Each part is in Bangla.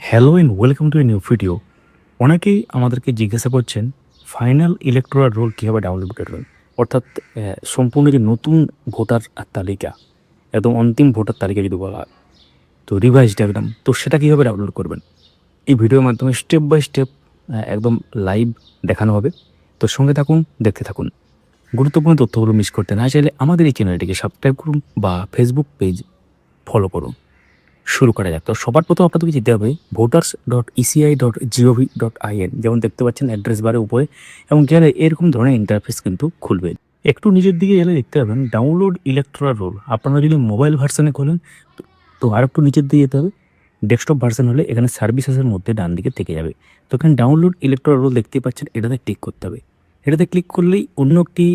Hello and welcome to a new video. অনেকেই আমাদেরকে জিজ্ঞাসা করছেন ফাইনাল ইলেক্টোরাল রোল কীভাবে ডাউনলোড করবেন, অর্থাৎ সম্পূর্ণ যে নতুন ভোটার তালিকা, একদম অন্তিম ভোটার তালিকা যদি বলা হয়, তো রিভাইজড একদম, তো সেটা কীভাবে ডাউনলোড করবেন এই ভিডিওর মাধ্যমে স্টেপ বাই স্টেপ একদম লাইভ দেখানো হবে। তো সঙ্গে থাকুন, দেখতে থাকুন। গুরুত্বপূর্ণ তথ্যগুলো মিস করতে না চাইলে আমাদের এই চ্যানেলটিকে সাবস্ক্রাইব করুন বা ফেসবুক পেজ ফলো করুন। শুরু করা যাক। তো সবার প্রথম আপনাদেরকে যেতে হবে voters.eci.gov.in, যেমন দেখতে পাচ্ছেন অ্যাড্রেস বারের উপরে, এবং গেলে এরকম ধরনের ইন্টারফেস কিন্তু খুলবে। একটু নিচের দিকে গেলে দেখতে পাবেন ডাউনলোড ইলেকট্রাল রোল। আপনারা যদি মোবাইল ভার্সানে খোলেন তো আর একটু নিচের দিকে যেতে হবে। ডেস্কটপ ভার্সান হলে এখানে সার্ভিসেসের মধ্যে ডান দিকে থেকে যাবে। তো এখানে ডাউনলোড ইলেকট্রাল রোল দেখতে পাচ্ছেন, এটাতে ক্লিক করতে হবে। এটাতে ক্লিক করলেই অন্য একটি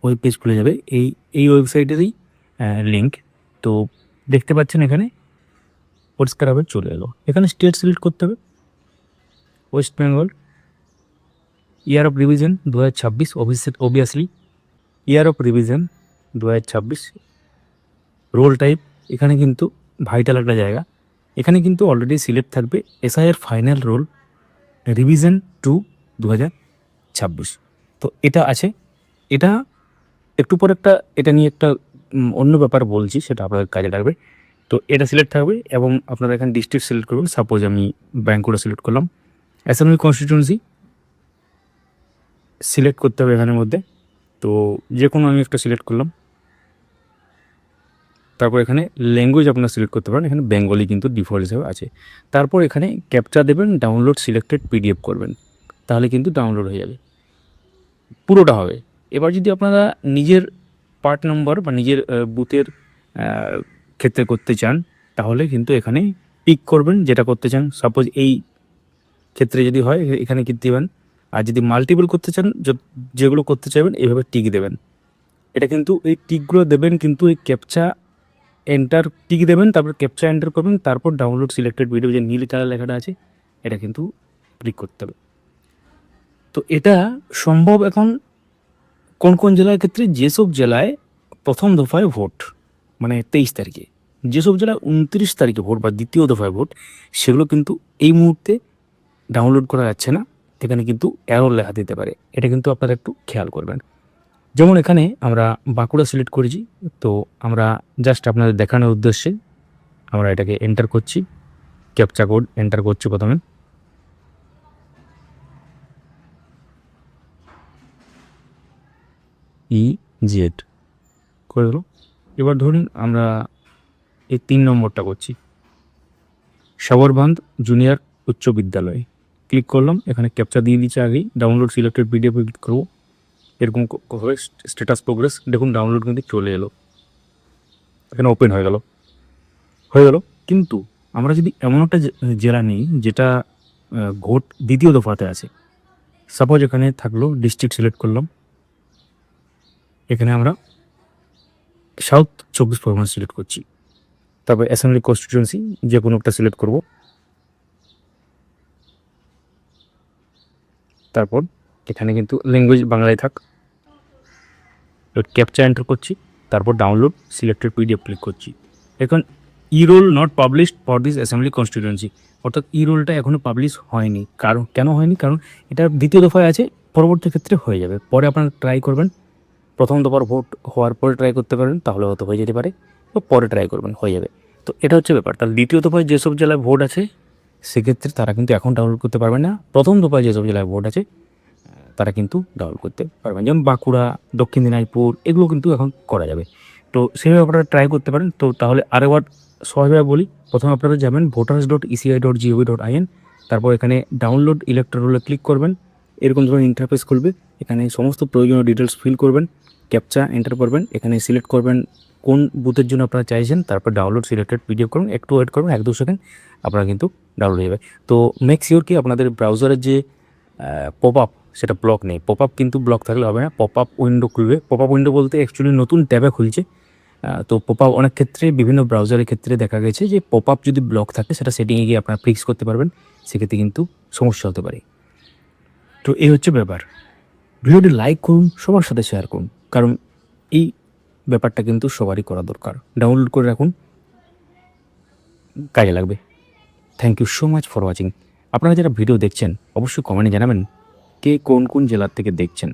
ওয়েব পেজ খুলে যাবে, এই ওয়েবসাইটেরই লিঙ্ক। তো দেখতে পাচ্ছেন এখানে পরিষ্কারভাবে চলে এলো। এখানে স্টেট সিলেক্ট করতে হবে, West Bengal. Year of revision 2026, obviously year of revision 2026। Role type এখানে কিন্তু ভাইটাল একটা জায়গা, এখানে কিন্তু অলরেডি সিলেক্ট থাকবে এসআইয়ের ফাইনাল রোল রিভিশন 2026। তো এটা আছে। এটা একটু পর এটা নিয়ে একটা অন্য ব্যাপার বলছি, সেটা আপনাদের কাজে লাগবে। তো এটা সিলেক্ট থাকবে এবং আপনারা এখানে ডিস্ট্রিক্ট সিলেক্ট করবেন। সাপোজ আমি বাঁকুড়া সিলেক্ট করলাম। অ্যাসেম্বলি কনস্টিটিউয়েন্সি সিলেক্ট করতে হবে এখানের মধ্যে। তো যে কোনো আমি একটা সিলেক্ট করলাম। তারপর এখানে ল্যাঙ্গুয়েজ আপনারা সিলেক্ট করতে পারেন, এখানে বেঙ্গলি কিন্তু ডিফল্ট হিসেবে আছে। তারপর এখানে ক্যাপচা দেবেন, ডাউনলোড সিলেক্টেড পিডিএফ করবেন, তাহলে কিন্তু ডাউনলোড হয়ে যাবে, পুরোটা হবে। এবার যদি আপনারা নিজের পার্ট নম্বর বা নিজের বুথের ক্ষেত্রে করতে চান, তাহলে কিন্তু এখানে পিক করবেন যেটা করতে চান। সাপোজ এই ক্ষেত্রে যদি হয় এখানে কি দেবেন, আর যদি মাল্টিপল করতে চান, যেগুলো করতে চাইবেন এইভাবে টিক দেবেন। এটা কিন্তু এই টিকগুলো দেবেন, কিন্তু এই ক্যাপচা এন্টার টিক দেবেন, তারপর ক্যাপচা এন্টার করবেন, তারপর ডাউনলোড সিলেক্টেড ভিডিও যে নীল কালার লেখাটা আছে এটা কিন্তু ক্লিক করতে হবে। তো এটা সম্ভব এখন কোন কোন জেলার ক্ষেত্রে, যেসব জেলায় প্রথম দফায় ভোট মানে 23 তারিখে, যেসব জেলায় 29 তারিখে ভোট বা দ্বিতীয় দফায় ভোট, সেগুলো কিন্তু এই মুহূর্তে ডাউনলোড করা যাচ্ছে না, এখানে কিন্তু এরর লেখা দিতে পারে। এটা কিন্তু আপনারা একটু খেয়াল করবেন। যেমন এখানে আমরা বাঁকুড়া সিলেক্ট করেছি, তো আমরা জাস্ট আপনাদের দেখানোর উদ্দেশ্যে আমরা এটাকে এন্টার করছি, ক্যাপচা কোড এন্টার করছি প্রথমে। EZ করে দিল। এবার ধরুন আমরা এই 3 নম্বরটা করছি, সাবরবান্ধ জুনিয়র উচ্চ বিদ্যালয়, ক্লিক করলাম। এখানে ক্যাপচা দিয়ে দিচ্ছে আগেই, ডাউনলোড সিলেক্টেড পিডিএফ ক্লিক করবো। এরকম হবে স্ট্যাটাস প্রোগ্রেস, দেখুন ডাউনলোড কিন্তু চলে এলো, এখানে ওপেন হয়ে গেল। কিন্তু আমরা যদি এমন একটা জেলা নিই যেটা ভোট দ্বিতীয় দফাতে আছে, সাপোজ এখানে থাকলো ডিস্ট্রিক্ট সিলেক্ট করলাম, এখানে আমরা সাউথ 24 পরগনা সিলেক্ট করছি, তারপর অ্যাসেম্বলি কনস্টিটিউয়েন্সি যে কোনো একটা সিলেক্ট করব, তারপর এখানে কিন্তু ল্যাঙ্গুয়েজ বাংলায় থাক, ক্যাপচা এন্টার করছি, তারপর ডাউনলোড সিলেক্টেড পিডিএফ ক্লিক করছি। এখন e roll not published for this assembly constituency, অর্থাৎ ই রোলটা এখনও পাবলিশ হয়নি। কারণ কেন হয়নি? কারণ এটা দ্বিতীয় দফায় আছে, পরবর্তী ক্ষেত্রে হয়ে যাবে। পরে আপনারা ট্রাই করবেন, প্রথম দফার ভোট হওয়ার পরে ট্রাই করতে পারেন, তাহলে হয়তো হয়ে যেতে পারে, তো পরে ট্রাই করবেন, হয়ে যাবে। তো এটা হচ্ছে ব্যাপার। তাহলে দ্বিতীয় দফায় যেসব জেলায় ভোট আছে সেক্ষেত্রে তারা কিন্তু এখন ডাউনলোড করতে পারবে না। প্রথম দফায় যেসব জেলায় ভোট আছে তারা কিন্তু ডাউনলোড করতে পারবেন, যেমন বাঁকুড়া, দক্ষিণ দিনাজপুর, এগুলো কিন্তু এখন করা যাবে। তো সেইভাবে আপনারা ট্রাই করতে পারেন। তো তাহলে আরেকবার সহজভাবে বলি, প্রথমে আপনারা যাবেন voters.eci.gov.in, তারপর এখানে ডাউনলোড ইলেকট্রাল রোলে ক্লিক করবেন, এরকম ধরনের ইন্টারফেস খুলবে। এখানে সমস্ত প্রয়োজনীয় ডিটেলস ফিল করবেন, ক্যাপচা এন্টার করবেন, এখানে সিলেক্ট করবেন কোন বুথের জন্য আপনারা চাইছেন, তারপর ডাউনলোড সিলেক্টেড পিডিএফ করুন, একটু ওয়েট করবেন 1-2 সেকেন্ড, আপনারা কিন্তু ডাউনলোড হয়ে যাবে। তো মেক শিওর কি আপনাদের ব্রাউজারের যে পপ আপ সেটা ব্লক নেই। পপ আপ কিন্তু ব্লক থাকলে হবে না, পপ আপ উইন্ডো খুলবে। পপ আপ উইন্ডো বলতে অ্যাকচুয়ালি নতুন ট্যাবে খুলছে। তো পপ আপ অনেক ক্ষেত্রে বিভিন্ন ব্রাউজারের ক্ষেত্রে দেখা গেছে যে পপ আপ যদি ব্লক থাকে সেটা সেটিংয়ে গিয়ে আপনারা ফিক্স করতে পারবেন, সেক্ষেত্রে কিন্তু সমস্যা হতে পারে। তো এই হচ্ছে ব্যাপার। ভিডিওটি লাইক করুন, সবার সাথে শেয়ার করুন, কারণ এই ব্যাপারটা কিন্তু সবারই করা দরকার। ডাউনলোড করে রাখুন, কাজে লাগবে। Thank you so much for watching. আপনারা যারা ভিডিও দেখছেন অবশ্যই কমেন্টে জানাবেন কে কোন কোন জেলার থেকে দেখছেন।